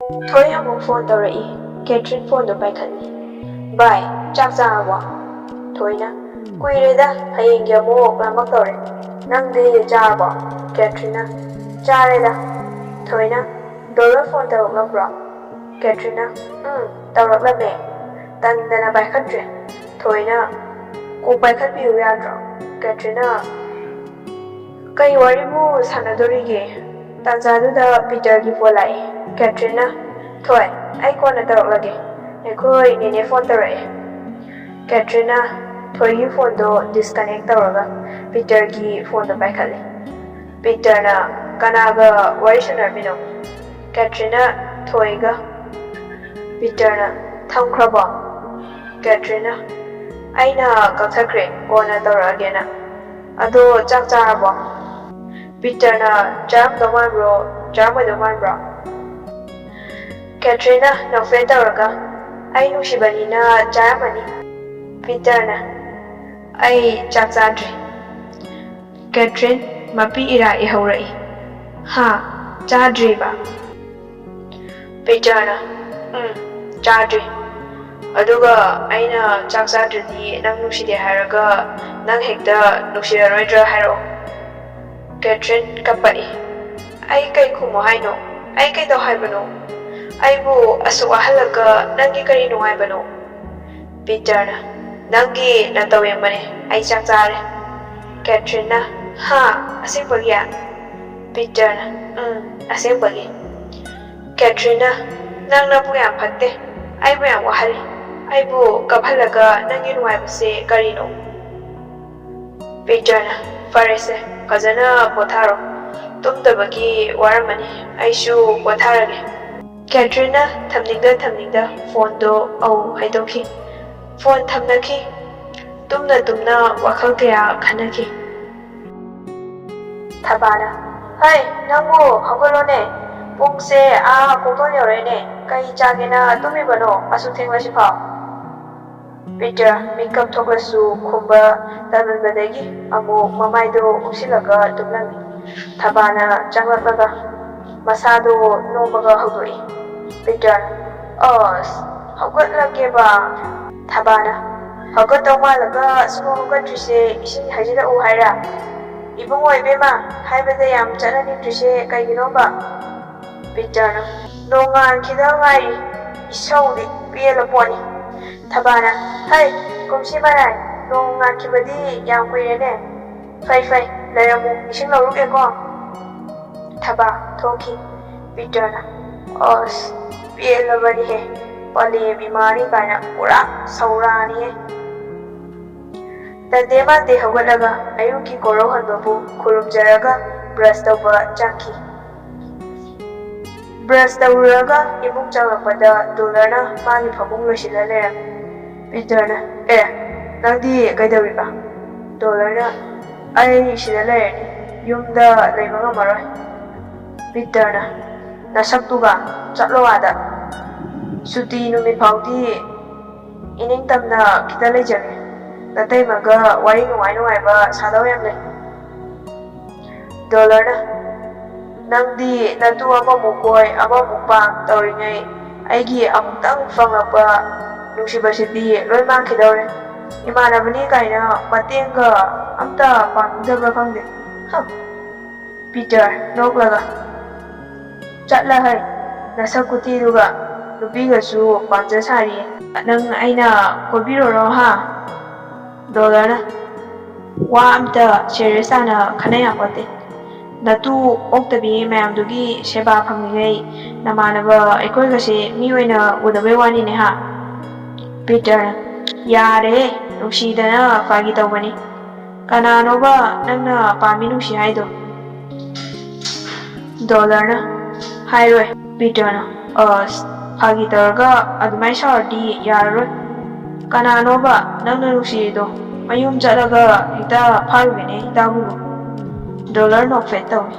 Thois amuk phone tawraki. Catherine phone do paikhatni. Bye, chak charabo. Thoina. Kuireda, hayenggi amuk lamak tawre. Nangdi charabo. Catherine. Chareda. Thoina. Dollar phone tawraklabro. Catherine. Tawraklame. Tandana paikhatre. Thoina. Ku paikhatpiu yadro. Catherine. Kai waribu sanadorige. Tanzaduda Peter gi phone lai. Catherine. Thois, ai kona tawraklage. Ekhoi nene phone tawrae. Catherine. Thois gi phone do disconnect tawraga. Peter gi phone do paikhatle. Peter na kanaga wari sanarbino. Catherine. Thois ga. Peter na thamkrabo. Catherine. Aina kakthakre kona tawragena. Ado chak charabo. Peter na charamdo manbro, charamdo manbro. Catherine nofre tawraga. Ai nungsibanina charamani. Peter na ai chak chadri. Catherine mapi ira ihaurai. Ha, chadri ba. Peter na chadri. Aduga aina chak chadri nang nungside hairaga nang hekta nungsiraroidra hairo. Catherine kapai. Ai kai khumo haino. Ai kai do haibano. Aibu Asok ahalaga nangi kari nungaibano. Peter na nangi natawembane. Ai chak chare. Catherine na ha asengpagi ya. Peter na asengpagi. Catherine na nang nabu yam phatte. Aibu yam wahali. Aibu kaphalaga nangi nungaibase kari no. Peter na farese fazana potharo. Tumdabagi waramani. Aishu potharage. Catherine thamningda phone do au haidokhi. Phone thamnaki. Tumna wakhal kaya khanaki. Thabana. Hai, nangu hawgalone. Pungse kongton yorene. Kai chagena tumibano asu thenglashi phao. Peter makeup thoklasu khumba tamanbadagi amu mamaido usilaga tumlami. Thabana changlaklaga masado nomaga hawdoi. Peter hawgatlage ba. Thabana hawgatau malaga sumo hawgatrise ising hajida u haira. Ibungoi bema haibada yam chananingtrise kaigino ba. Peter nongan khidawai isaudi pielaponi. Thabana hai kumsi marai nongan khibadi yam kuirene. Fai laramu ising lauruge ko. Thaba thoki. Peter pielabani he. Pale bimari kana pura saurani he. Tadema de hawalaga ayuki koro hanbabu khurumjaraga brush tawba chaki. Brush tawraga imung changlapada dollarna magi phabung losila leram. Peter na nangdi kaidawriba. Dollarna ai sila lerani yumda leiba ngamaroi. Peter na nasaktuga chatlo ada. Suti numit phauti iningtamna khita leijage. Nataimaga wari nungai ba sadau yam lei. Dollarna nangdi natu amamukoi amamukpang tawringai aigi amutang fangapa nungsibasidi loi mangkhidawre. Imanabani kaina matenga amta pangdabra khangde. Peter noklaga chatla hai nasakuti duga nupigasu pamja sari. Nang aina kobiroro ha. Dollarna wa amta seresana khanaya kote. Natu oktabi mayamdugi seba phangnigai namanaba aikhoigase miyoina udabe wani ne ha. Peter yare nungsidana fagi tawbani. Kananoba nangna pami nungsi haido. Dollarna hairoi. Peter fagi tawraga adumai sawardi yararoi. Kananoba nangna nungsido mayum chalaga hita pharugene hitabulo. Dollar nokfe tawi.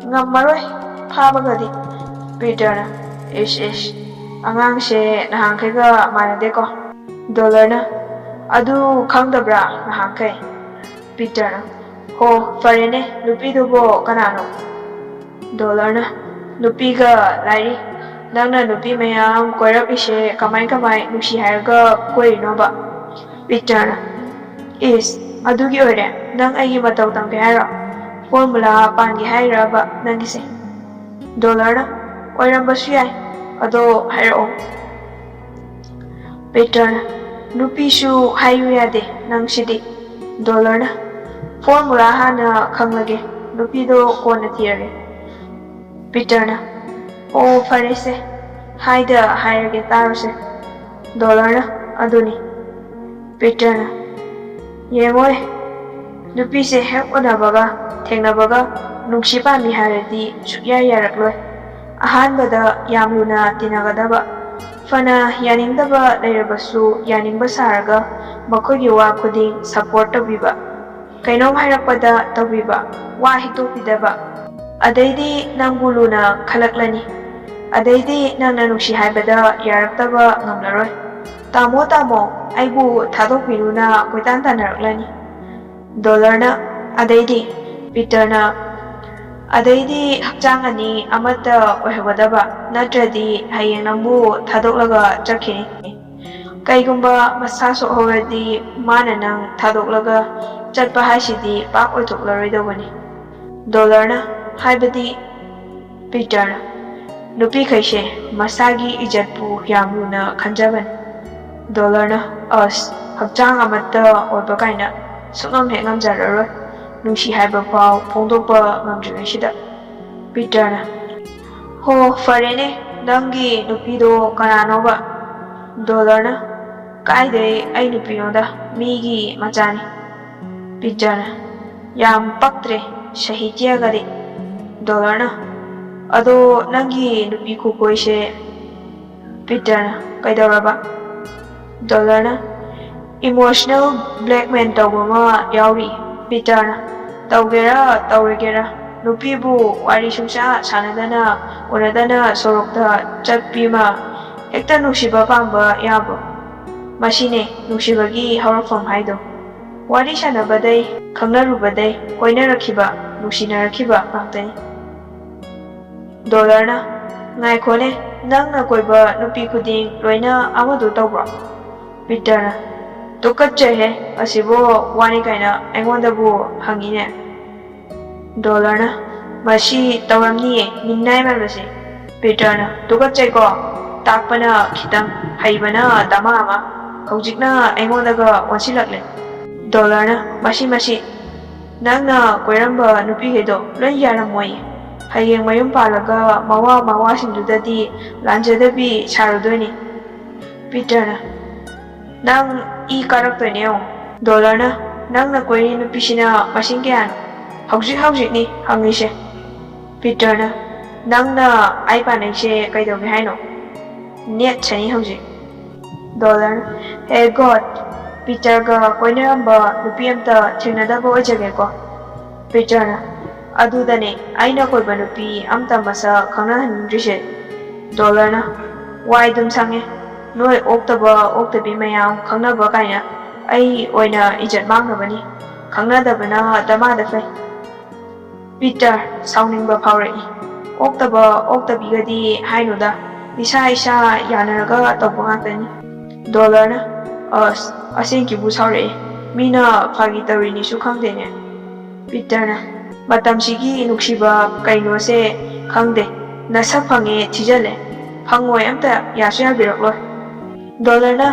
Ngammaroi phabagadi. Peter angangse nahangkaiga manadeko. Dollar adu khangdabra nahangkai. Peter ho farene nupidubo kanano. Dollar nupiga lairi Nangna nupi mayam koirapise kamai nusi haraga koirinoba. Peterna, is adugi oire nang aigi matau tangke haira. Formula pangi hairaba nangise. Dollarna oirambasu yai ado hairo. Peterna, nupisu hayu yade nangsidi. Dollarna, formula hana khanglage nupido kona thirage. Peterna, oh farese haida hairage tarose. Dollarna aduni. Peterna, yengoi nupise hek onabaga thengnabaga nungsi pami haradi sukya yarakloi. Ahanbada yamluna tinagadaba. Fana yaningdaba leirabasu yaningba saraga makogi wa khuding support tabiba. Kainom hairakpada tabiba wa hitopidaba. Adaidi nangbuluna khalaklani. Adaidi nangna nungsi haibada yaraktaba ngamlaroi. Tamo aibu thadokpiruna koitan tanaraklani. Dollarna adaidi Peterna adaidi hakchang ani amata oihagadaba natradi hayeng nangbu thadoklaga chakini. Kaigumba masa sohoradi mana nang thadoklaga chatpa haisidi pak oithoklaroidabani. Dollarna haibadi Peterna nupi khaise masagi ijatpu yamluna khanjaban. Dollarna hakchang amata oiba kaina sukngam hek ngamjararoi nungsi haiba pau phongdokpa ngamdrinaisida. Peterna ho farene nangi nupido kananoba. Dollarna kaidai ai nupinoda migi machani. Peterna yam paktre sahityagadi. Dollarna ado nangi nupi kukoise. Peterna kaidauraba. Dollarna emotional blackmail tawama yauri. Peterna tawgera tawregera nupibu wari sungsa sanadana unadana sorokta chatpima hekta nungsiba pamba yabo. Masine nungsibagi haurakfam haido. Wari sanabadai khangnarubadai koinarakiba nungsinarakiba ngakhtani. Dollarna ngaikone nangna koiba nupi khuding loina amadu tawbra. Peterna tukatchehe asibo wani kaina aingondabu hangine. Dollarna mashi tawramniye minnai marbasi. Peterna tukatcheko takpana khitang haibana dama ama hojikna aingondaga wansilakle. Dollarna mashi nangna koiramba nupi hedo loi yaramoi. Hayeng mayum palaga mawa sindudadi lanjadabi charudoini. Peterna nang I karaktoine yong. Dollarna nangna koiri nupisina masing kayano hawjik ni hangise. Peterna nangna ai panaise kaidoge haino net chani hawjik. Dollarna hey god Peterga koinaramba nupi amta thengnadaba oijageko. Peterna adudane aina koiba nupi amta masa khangnahanindrise. Dollarna wai dum sange noi oktabi mayam khangnaba kaina ai oina ijat mangnabani khangnadabana damada fai. Peter sauningba phaurai. Oktabigadi hainuda isa yanaraga tawba ngaktani. Dollarna asengkibu saurai mina phagi tawrini su khangdene. Peterna matamsigi nuksiba kainose khangde nasak phange thijale phangoi amta yasu yabirakloi. Dollarna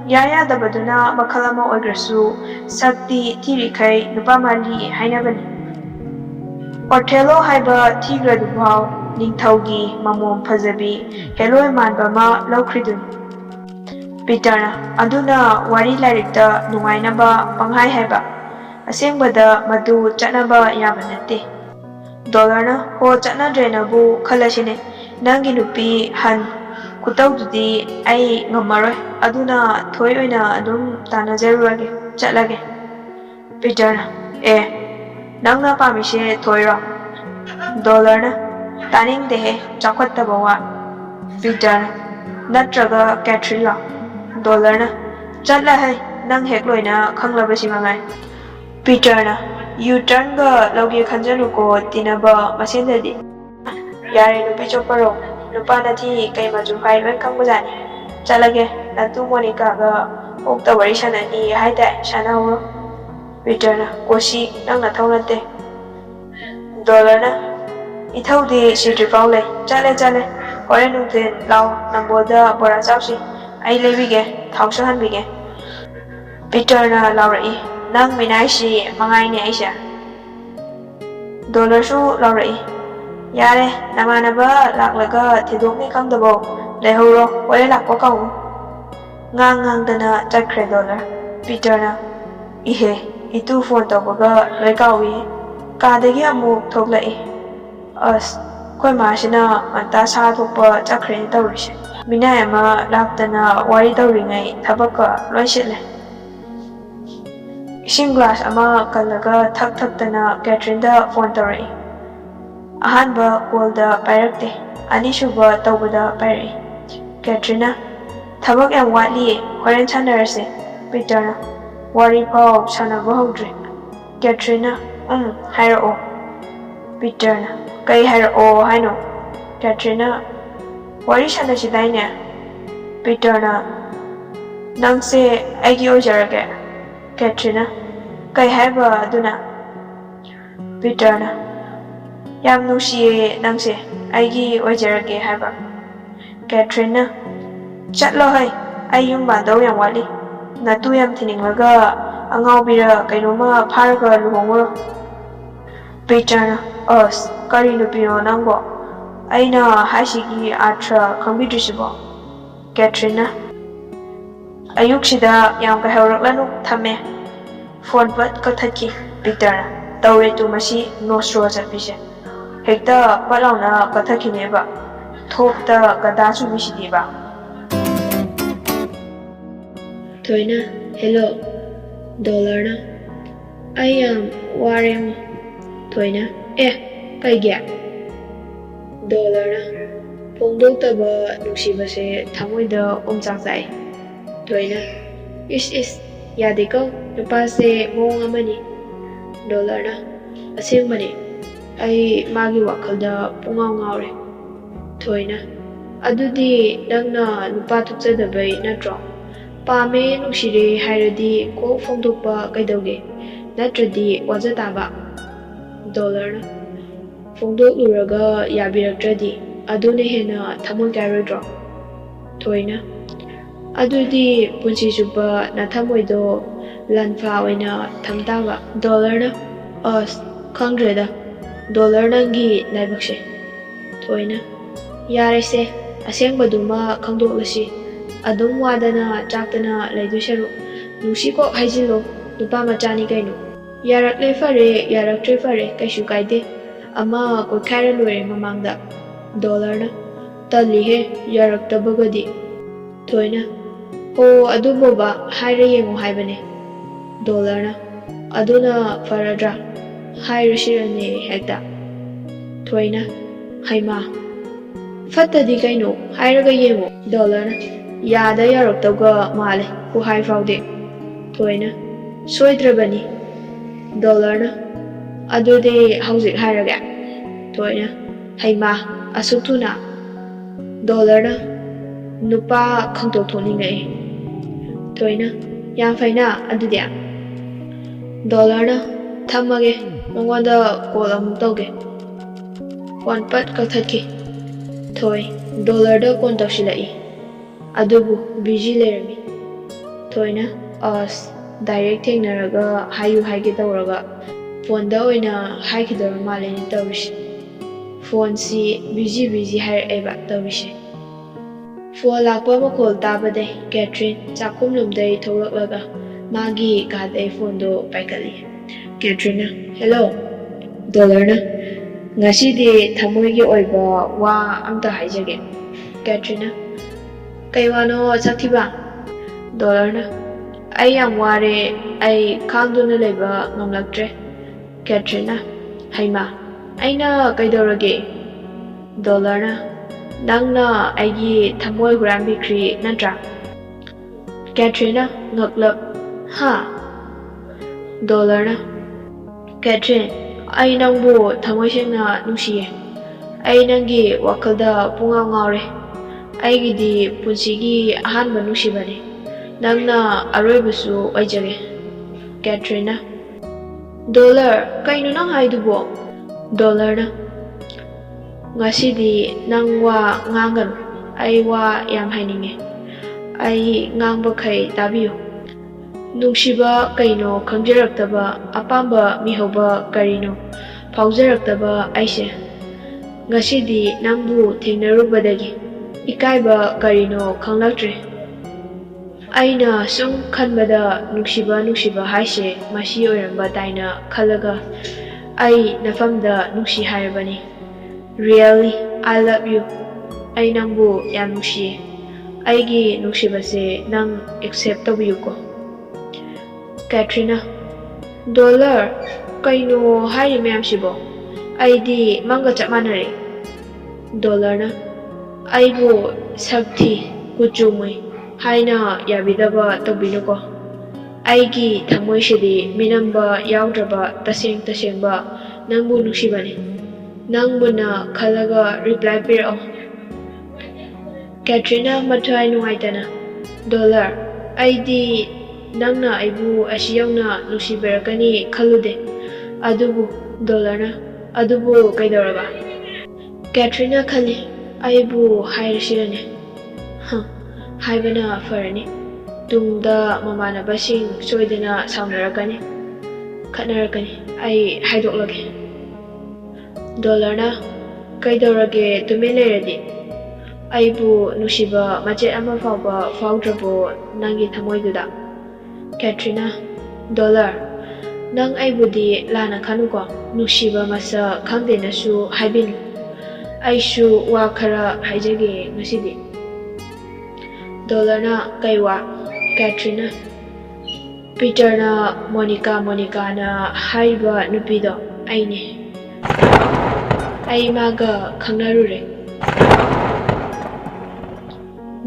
yayadabaduna makhal ama oigrasu sakti thirikai nupa mali hainabani. Othello haiba thigradubhau ningthaugi mamom phajabi heloi manba ma laukhridun. Peterna aduna wari larikta nungainaba panghai haiba asengbada madu chatnaba yaba natte. Dollarna ho chatnadrenabu khalasine nangi nupi han kutaududi ai ngamaroi aduna thoi oina adum tanajarurage chatlage. Peterna nangna pamise thoiro. Dollarna taningdehe chakhwattaba wa. Peterna natraga Catrilla. Dollarna chatla hai nang hekloina khanglabasi mangai. Peterna U-turn ga lauge khanjaluko tinaba masendadi. Yare nupi choparo Nupanati kay majuhay wen kang bajani. Chalage natu Monica ga okta wari shanani haida shana uro. Peter na koshi nang na thaunate. Dollar na ithau di sidri paule chale hore nungten lau namboda bora chawsi ai lebige thausa hanbige. Peter na laurai nang minai si mangai ni aisha. Dollar su laurai yare namanaba laklaga thidokni kangdabo lehoro hore lakpa kaung. Ngang dana chakre dollar. Peter na ihe itu phone tawbaga loikawi kadagi amuk thoklai. Khoi masina anta sa thokpa chakre ni tawrise. Minai ama laktana wari tawringai thabaka loisitle. Ising glass ama kalaga thak-tana Catherine da phone tawrai. Ahanba call da pairakte. Anisuba tawbada pairai. Catherine thabak yam watli horen sanarase. Peter na wari pao sanaba hawdre. Catherine hairao. Peter na kai hairao haino. Catherine wari sanasidaine. Peter na nangse aigi ojarage. Catherine kai haiba aduna. Peter na yam nusiye nangse aigi ojarage haiba. Catherine chatlo hai ai yum bandau yam wali. Natu yam thininglaga angau bira kainoma pharaga luhongro. Peter na kari nupiro nangbo aina haishigi atra khambidrisibo. Catherine ayuksida yam kahawraklanu thame phone pat kathaki. Peter na tawre tu masi nostro chapise hekta palauna kathakineba thopta kadachu bisidiba. Thoina, hello, dollar na. I am warem. Thoina, kay gya. Dollar na. Pongdok taba nuksibase thamoy da umchakzai. Thoina, is yadiko nupase mong amani. Dollar na. Asing mani. Ay magi wakal da pungaw ngawre. Thoina, adudi nangna nupa tuksadabay natro. Pame nushire hairadi ko fongdokpa kaidauge natradi wajataba. Dollar na fongdok luraga yabirakradi adune hena thamoy kairodro. Thoina adudi punsi chuba na thamoydo lanfa oina thamtaba. Dollar na khangdreda. Dollar nangi naibakshe. Thoina yarese asengbaduma khangdoklasi. Adum wadana chaktana laidusharu nushiko haijilo nupa machani kaino. Yarakle fare yaraktre fare kaishu kaide ama kokhaira loire mamangda. Dollar na talihe yaraktabagadi. Thoina ho aduboba haira yengu haibane. Dollar na aduna faradra haira shirane hekta. Thoina haima fattadi kaino hairaga yengu. Dollar na yada yaroktaga male ku hai faude. Thoina soidrabani. Dollar na adude hauzik hairaga. Thoina haima asutuna. Dollar na nupa khangtok thoningai. Thoina yam faina adude. Dollar na thamage mangwanda call amuk tawge. One pat kathatki. Thoi dollar da kon tawsilai. Adubu busy lerami. Thoina direct thengnaraga hayu haige tawraga phone da oina haikidor maleni tawrish. Phone si busy haireba tawrish. Phone lakpa makol tabade Catherine chakum lumdai tholaklaga magi kadai phone do paikali. Catherine hello. Dollar na ngasidi thamoy gi oiba wa amta haijage. Catherine kay wano saktiba. Dollar na ay am ware ay khangduna leba ngamlaktre. Catherine haima aina kaidorage. Dollar na nangna aigi thamoy huram bikri natra. Catherine ngaklap ha. Dollar na Catherine ay nangbo thamoy sengna nungsiye. Ai nangi wakalda pungaw ngawre. Aigidi punsigi ahanba nushibani. Nangna aroibusu oijage. Katrina. Dollar, kaino nang haidubo? Dollar na. Ngasidi nang wa ngangan. Ai wa yam haininge. Ai ngangba kai tabiyo. Nungshiba kaino khangjaraktaba apamba mihoba karino phawjaraktaba aise. Ngasidi nangbu thengnarubadagi ikaiba karino khanglaktre. Aina sum khanbada nungshiba haise masi oiramba taina khalaga ai nafamda nungsi hairabani. Really, I love you. Ai nangbu yam nungsi. Aigi nungsibase nang accept tabiyuko. Katrina. Dollar, kaino hairi mayam sibo. Aidi manga chap manare. Dollar na. Aibu sakti kuchumui. Haina yabidaba tabinuko. Aigi thamoi shidi minamba yaudaba tasengba nangbu nungsibani. Nangbuna khalaga reply piro. Katrina mathai nuaitana. Dollar, aidi nangna aibu asiyawna nusibarakani khalude. Adubu dollar na. Adubu kaidoraba. Katrina khali aibu hairashirane. Haibana farani. Tungda mamanabasing soidana saunnarakani. Khatnarakani. Ai haidoklage. Dollar na. Kaidorage tumeleradi. Aibu nusiba machet ama fawba fawdrabo nangi thamoiduda. Katrina. Dollar. Nang aibudi lana khanuko. Nusiba masa khangde nasu haibinu. Aishu wa khara haijage ngasidi. Dollar na kaiwa. Katrina. Peter na Monica na haiba nupido aine. Ai maga khangnarure.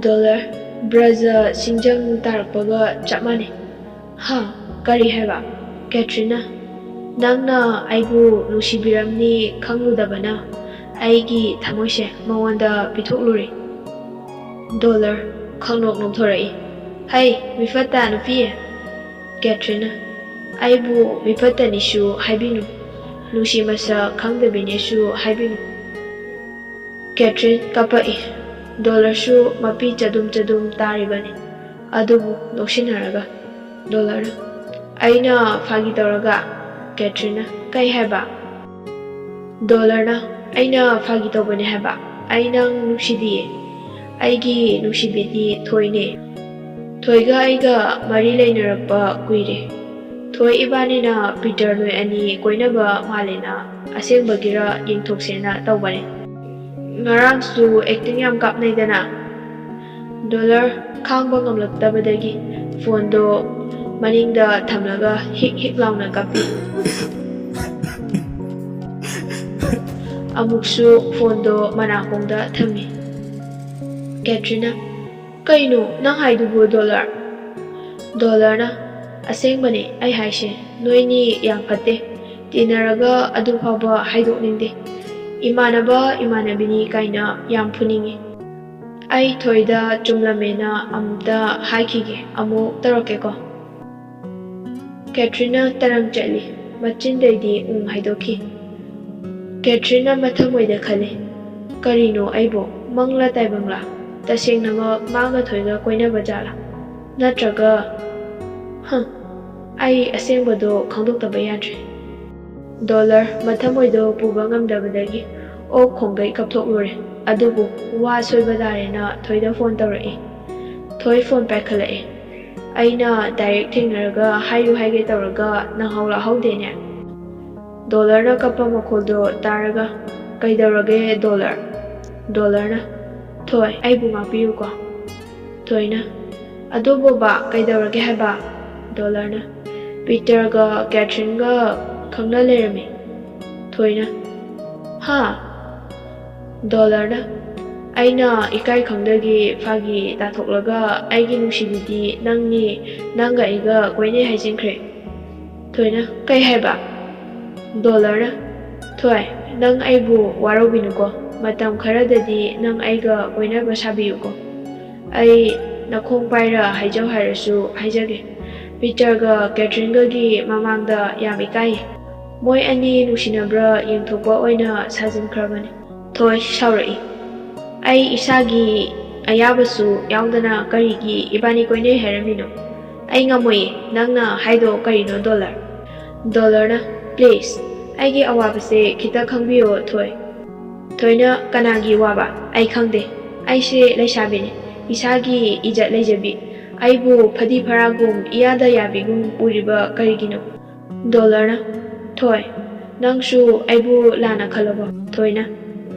Dollar. Braza singjang tarakpaga chapmane. Ha, kari haiba. Katrina. Nangna aibu nusibiramni khangludabana. Aigi thamoise mawanda pithokluri. Dollar. Khangnok nomthorai. Hai, mifata nupiye. Katrina. Aibu mifata nishu haibinu. Nusi masa khangdabinesu haibinu. Katrin kapai. Dollar shu mapi chadum taribani. Adubu nokshinaraga. Dollar. Aina fagi tauraga. Katrina. Kai haiba. Dollar na. Aina fagi taubane haiba. Aina nusidiye. Aigi nusibidi Thoine. Thoiga aiga mari lainarapa kuire. Thoi ibanina Peter noi ani koinaba malena asengbagira yingthoksena tawbane. Ngarangsu acting yam kapnaidana. Dollar khangba ngamlaktabadagi phone do maningda thamlaga hik launa kapi. Amuksu phone do manakongda thami. Katrina. Kaino nang haidubu dollar. Dollar na. Asengbani ai haise noini yang phate tinaraga adu phaba haidokningde. Imanabini kaina yam phuningi. Ai thoida chumlamena amta haikige amu taroke ko. Katrina tarang chali machindaidi haidoki. Katrina mathamoida khale. Karino aibo mangla taibangla. Tasengna maga thoiga koina bajala. Natraga ai asengbado khangdoktaba yadre. Dollar mathamoido puba ngamdabadagi o khonggai kapthoklure. Adubu wa soibadarena thoida phone tawrai. Thoi phone paikhalai. Aina direct thengnaraga hairu haige tawraga nanghaula haudene. Dollar na kappa makholdo taraga kaidawrage dollar. Dollar na. Thoi aibu ngapiyu ko. Thoi na. Adubu ba kaidawrage haiba. Dollar na. Peter ga Catherine ga khangna lerami. Thoi na. Ha. Dollar na. Aina ikai khangdagi fagi tathoklaga aigi nungsibidi nanga iga koine haijinkre. Thoi na. Kai haiba. Dollar na. Thoi nang aibu warobinu ko. matam kharadadi nang aiga koinaba sabiyuko. Ai nakhong paira haijau hairasu haijage. Peter ga Catherine gi mamangda yam ikai. Moi ani nungsinabra yengthokpa oina sajinkrabani. Thois shaurai. Ai isagi ayabasu yaudana karigi ibani koine haramino. Ai ngamoi nangna haido karino dollar. Dollar na please. Aigi awabase kita khangbiyo Thoi. Thoina kanagi waba ai khangde. Ai se Leisabi isagi ijat leijabi. Aibu phadi pharagum iyada yabigum uriba karigino. Dollar na Thoi. Nangshu aibu lana khalaba. Thoina.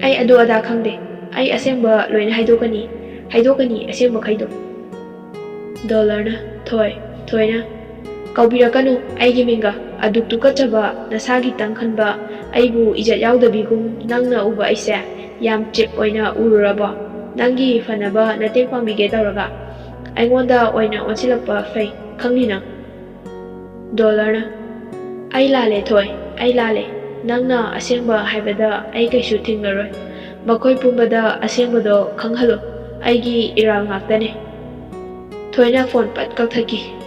Ai adu ada khangde. Ai asemba loina haidokani asemba khaido. Dollar na Thoi. Thoina. Kaubirakanu aigi minga aduk tukachaba nasagi tangkhanba aibu ijat yaudabigum nangna uba aise yam chip oina ururaba nangi fanaba nateng pambige tawraga aingonda oina onsilakpa fei khangnina. Dollar na ai lale Thoi ai lale nangna asengba haibada ai kaisu thingaroi makhoi pumbada asengbado khanghalo aigi iral ngaktane. Thoina phone pat kakthaki